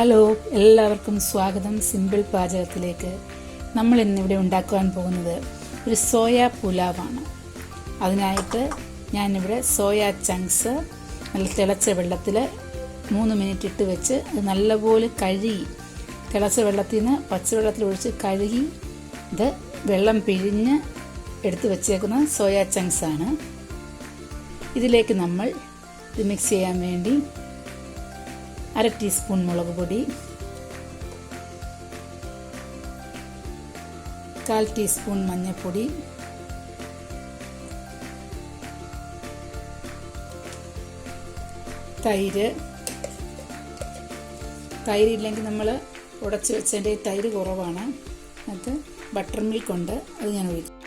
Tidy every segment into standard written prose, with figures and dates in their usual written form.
Hello, എല്ലാവർക്കും സ്വാഗതം simple പാചകത്തിലേക്ക്. നമ്മൾ ഇന്നിവിടെ ഉണ്ടാക്കുവാൻ പോകുന്നത് ഒരു സോയ പുലാവാണ്. അതിനായിട്ട് ഞാനിവിടെ സോയ ചങ്ക്സ് നല്ല തിളച്ച വെള്ളത്തിൽ 3 മിനിറ്റ് ഇട്ട് വെച്ച് അത് നല്ലപോലെ കഴുകി, തിളച്ച വെള്ളത്തിൽ നിന്ന് പച്ചവെള്ളത്തിൽ ഒഴിച്ച് കഴുകി ഇത് വെള്ളം പിഴിഞ്ഞ് എടുത്ത് വെച്ചേക്കുന്ന സോയ ചങ്ക്സ് ആണ്. ഇതിലേക്ക് നമ്മൾ ഇത് മിക്സ് ചെയ്യാൻ വേണ്ടി 1/2 ടീസ്പൂൺ മുളക് പൊടി, 1/4 ടീസ്പൂൺ മഞ്ഞൾപ്പൊടി, തൈര് ഇല്ലെങ്കിൽ നമ്മൾ ഉടച്ച് വെച്ചതിൻ്റെ തൈര് കുറവാണ്, അത് ബട്ടർ മിൽക്ക് ഉണ്ട്, അത് ഞാൻ ഒഴിക്കും.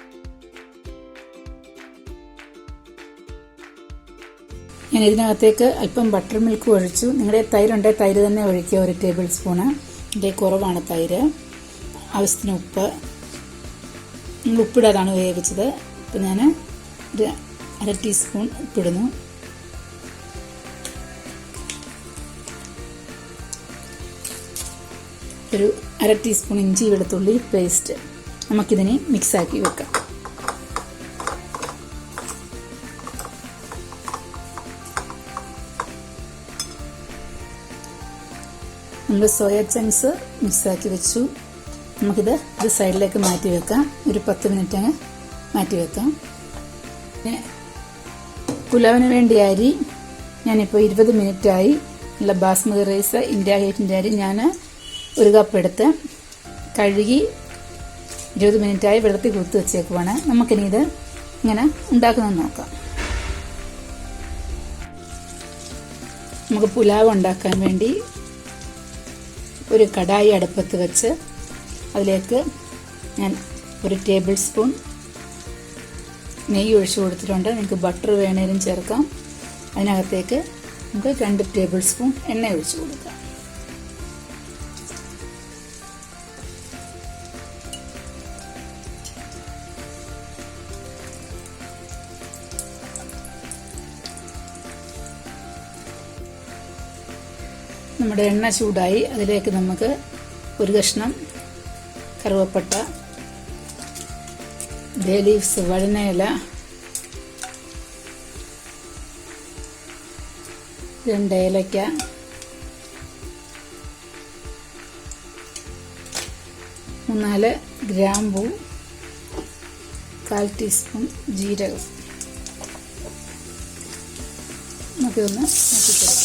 ഞാൻ ഇതിനകത്തേക്ക് അല്പം ബട്ടർ മിൽക്ക് ഒഴിച്ചു. നിങ്ങളുടെ തൈരുണ്ടെങ്കിൽ തൈര് തന്നെ ഒഴിക്കുക, 1 ടേബിൾ സ്പൂണ്. ഇതിൻ്റെ കുറവാണ് തൈര്. ആവശ്യത്തിന് ഉപ്പ്, നമ്മൾ ഉപ്പിടാതാണ് വേവിച്ചത്. ഇപ്പം ഞാൻ ഒരു 1/2 ടീസ്പൂൺ ഉപ്പിടുന്നു. ഒരു 1/2 ടീസ്പൂൺ ഇഞ്ചി വെളുത്തുള്ളി പേസ്റ്റ്. നമുക്കിതിനെ മിക്സാക്കി വെക്കാം. നമ്മൾ സോയ ചങ്ക്സ് മിക്സാക്കി വെച്ചു. നമുക്കിത് ഒരു സൈഡിലേക്ക് മാറ്റി വെക്കാം. ഒരു 10 മിനിറ്റ് അങ്ങ് മാറ്റി വെക്കാം. പിന്നെ പുലാവിന് വേണ്ടി അരി ഞാനിപ്പോൾ 20 മിനിറ്റായി. നല്ല ബാസ്മതി റൈസ്, ഇന്ത്യ ഗേറ്റിൻ്റെ അരി ഞാൻ 1 കപ്പ് എടുത്ത് കഴുകി 20 മിനിറ്റായി വെള്ളത്തിൽ കുത്തി വെച്ചേക്കുവാണ്. നമുക്കിനി ഇത് ഇങ്ങനെ ഉണ്ടാക്കുന്നത് നോക്കാം. നമുക്ക് പുലാവ് ഉണ്ടാക്കാൻ വേണ്ടി ഒരു കടായി അടുപ്പത്ത് വെച്ച് അതിലേക്ക് ഞാൻ 1 ടേബിൾ സ്പൂൺ നെയ്യ് ഒഴിച്ചു കൊടുത്തിട്ടുണ്ട്. നിങ്ങൾക്ക് ബട്ടർ വേണേലും ചേർക്കാം. അതിനകത്തേക്ക് നമുക്ക് 2 ടേബിൾ സ്പൂൺ എണ്ണ ഒഴിച്ചു കൊടുക്കാം. നമ്മുടെ എണ്ണ ചൂടായി. അതിലേക്ക് നമുക്ക് 1 കഷ്ണം കറുവപ്പട്ട, ബേ ലീവ്സ്, വഴുനയില, 2 ഏലക്ക, 3-4 ഗ്രാമ്പൂ, 1/4 ടീസ്പൂൺ ജീരകം. നമുക്കിതൊന്ന് നോക്കിക്കൊടുക്കാം.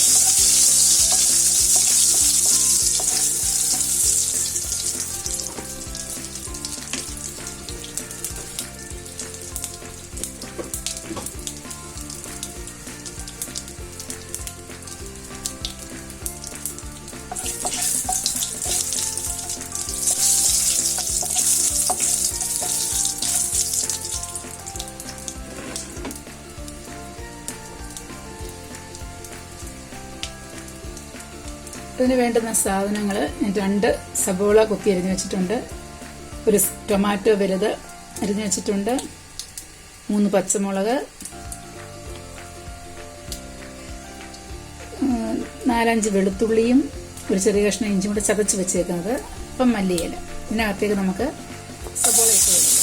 ഇതിന് വേണ്ടുന്ന സാധനങ്ങൾ ഞാൻ 2 സബോള കൊത്തി അരിഞ്ഞ് വെച്ചിട്ടുണ്ട്, 1 ടൊമാറ്റോ വലുത് അരിഞ്ഞ് വെച്ചിട്ടുണ്ട്, 3 പച്ചമുളക്, 4-5 വെളുത്തുള്ളിയും 1 ചെറിയ കഷ്ണം ഇഞ്ചും കൂടെ ചതച്ച് വെച്ചേക്കുന്നത്, അപ്പം മല്ലിയില. ഇതിനകത്തേക്ക് നമുക്ക് സബോള ഇട്ട് കൊടുക്കാം.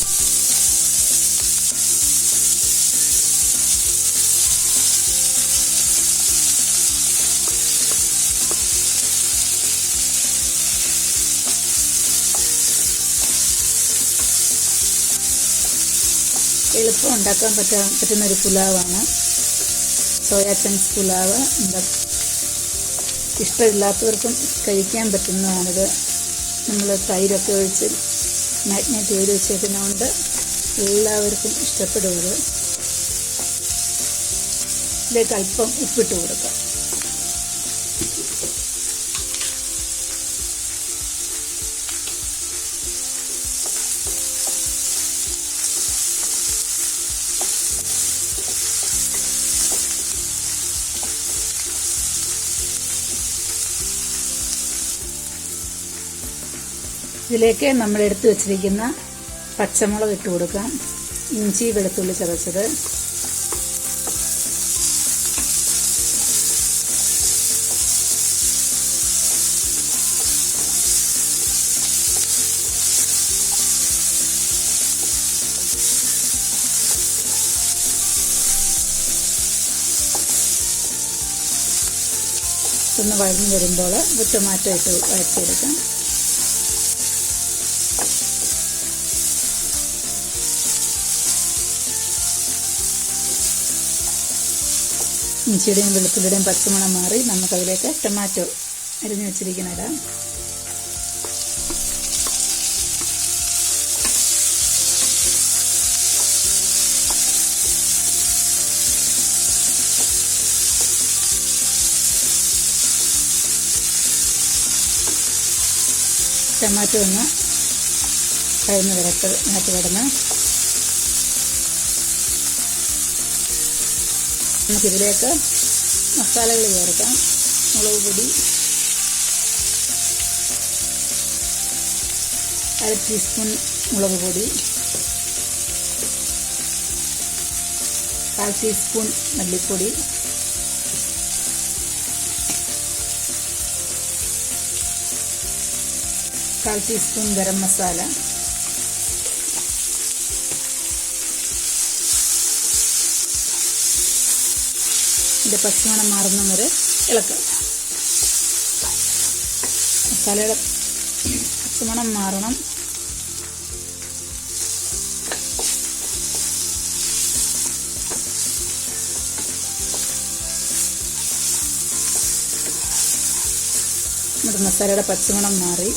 എളുപ്പം ഉണ്ടാക്കാൻ പറ്റുന്ന ഒരു പുലാവാണ് സോയ ചങ്ക്സ് പുലാവ്. ഇഷ്ടമില്ലാത്തവർക്കും കഴിക്കാൻ പറ്റുന്നതാണിത്. നമ്മൾ തൈരൊക്കെ ഒഴിച്ച് മാഗ്നേറ്റ് ചെയ്ത് വെച്ചേക്കുന്നതുകൊണ്ട് എല്ലാവർക്കും ഇഷ്ടപ്പെടുന്നത്. ഇതിലേക്ക് അല്പം ഉപ്പിട്ട് കൊടുക്കാം. ഇതിലേക്ക് നമ്മൾ എടുത്തു വച്ചിരിക്കുന്ന പച്ചമുളക് ഇട്ട് കൊടുക്കാം. ഇഞ്ചി വെളുത്തുള്ളി ചതച്ചത്, ഒന്ന് വഴഞ്ഞ് വരുമ്പോൾ ഒരു ടൊമാറ്റോ ഇട്ട് വഴറ്റിയെടുക്കാം. ഇഞ്ചിയുടെയും വെളുത്തുള്ളിയുടെയും പച്ചമണം മാറി നമുക്കതിലേക്ക് ടൊമാറ്റോ അരിഞ്ഞ് വെച്ചിരിക്കുന്നതിടാം. ടൊമാറ്റോ ഒന്ന് കഴിഞ്ഞ് ഇതിനകത്ത് കിടന്ന് നമുക്കിതിലേക്ക് മസാലകൾ ചേർക്കാം. മുളക് പൊടി 1/2 ടീസ്പൂൺ, മുളക് പൊടി 1/4 ടീസ്പൂൺ, മല്ലിപ്പൊടി 1/4 ടീസ്പൂൺ, ഗരം മസാല, ഇതിൻ്റെ പച്ചമണം മാറുന്ന വരെ ഇളക്കുക. മസാലയുടെ പച്ചമണം മാറണം. നമ്മുടെ മസാലയുടെ പച്ചമണം മാറി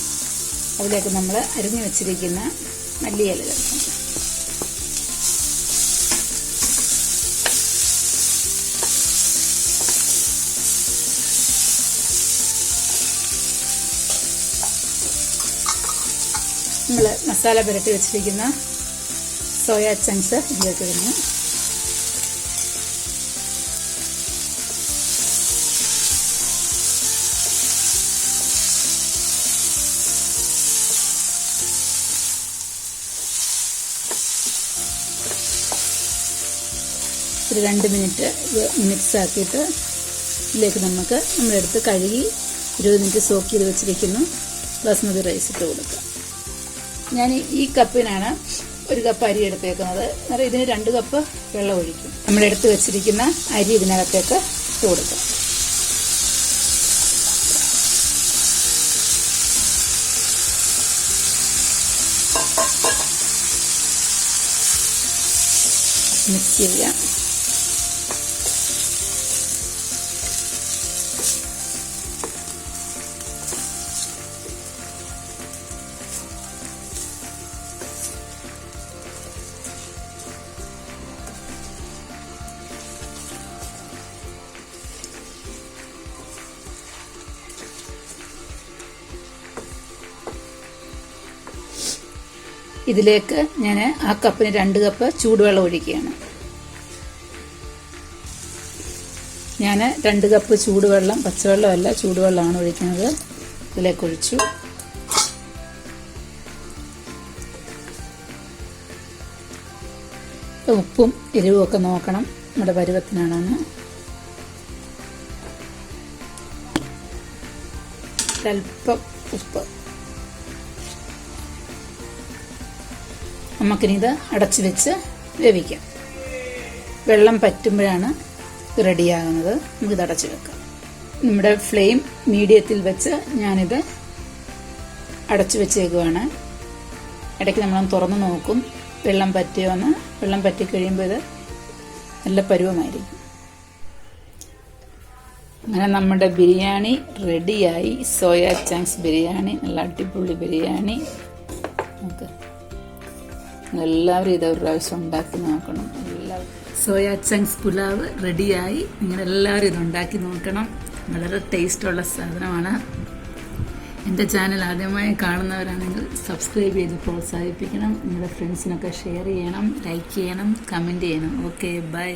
അതിലേക്ക് നമ്മൾ അരിഞ്ഞു വെച്ചിരിക്കുന്ന മല്ലിയില ചേർക്കണം. നമ്മൾ മസാല പുരട്ടി വെച്ചിരിക്കുന്ന സോയ ചങ്ക്സ് ഇതിലേക്ക് ഇടുന്നു. ഒരു 2 മിനിറ്റ് മിക്സ് ആക്കിയിട്ട് ഇതിലേക്ക് നമ്മളെടുത്ത് കഴുകി 20 മിനിറ്റ് സോക്ക് ചെയ്ത് വെച്ചിരിക്കുന്നു ബസ്മതി റൈസ് ഇട്ട് കൊടുക്കുക. ഞാൻ ഈ കപ്പിനാണ് 1 കപ്പ് അരി എടുത്തേക്കുന്നത്. അന്നേരം ഇതിന് 2 കപ്പ് വെള്ളം ഒഴിക്കും. നമ്മളെടുത്ത് വെച്ചിരിക്കുന്ന അരി ഇതിനകത്തേക്ക് ഇട്ട് കൊടുക്കാം. മിക്സ് ചെയ്യാം. ഇതിലേക്ക് ഞാൻ ആ കപ്പിന് 2 കപ്പ് ചൂടുവെള്ളം ഒഴിക്കുകയാണ്. ഞാൻ 2 കപ്പ് ചൂടുവെള്ളം, പച്ചവെള്ളമല്ല ചൂടുവെള്ളമാണ് ഒഴിക്കുന്നത്. ഇതിലേക്ക് ഒഴിച്ചു. ഉപ്പും എരിവും ഒക്കെ നോക്കണം നമ്മുടെ പരുവത്തിനാണെന്ന്. അല്പം ഉപ്പ്. നമുക്കിനിത് അടച്ചു വെച്ച് വേവിക്കാം. വെള്ളം പറ്റുമ്പോഴാണ് റെഡിയാകുന്നത്. നമുക്കിത് അടച്ചു വെക്കാം. നമ്മുടെ ഫ്ലെയിം മീഡിയത്തിൽ വെച്ച് ഞാനിത് അടച്ചു വെച്ചേക്കുവാണ്. ഇടയ്ക്ക് നമ്മളൊന്ന് തുറന്ന് നോക്കും വെള്ളം പറ്റിയോന്ന്. വെള്ളം പറ്റിക്കഴിയുമ്പോൾ ഇത് നല്ല പരുവമായിരിക്കും. അങ്ങനെ നമ്മുടെ ബിരിയാണി റെഡിയായി. സോയ ചങ്ക്സ് ബിരിയാണി, നല്ല അടിപൊളി ബിരിയാണി. നമുക്ക് എല്ലാവരും ഇത് ഒരു പ്രാവശ്യം ഉണ്ടാക്കി നോക്കണം. എല്ലാവരും സോയ ചങ്ക്സ് പുലാവ് റെഡിയായി. നിങ്ങളെല്ലാവരും ഇത് ഉണ്ടാക്കി നോക്കണം. വളരെ ടേസ്റ്റുള്ള സാധനമാണ്. എൻ്റെ ചാനൽ ആദ്യമായി കാണുന്നവരാണെങ്കിൽ സബ്സ്ക്രൈബ് ചെയ്ത് പ്രോത്സാഹിപ്പിക്കണം. നിങ്ങളുടെ ഫ്രണ്ട്സിനൊക്കെ ഷെയർ ചെയ്യണം, ലൈക്ക് ചെയ്യണം, കമൻറ്റ് ചെയ്യണം. Okay, by.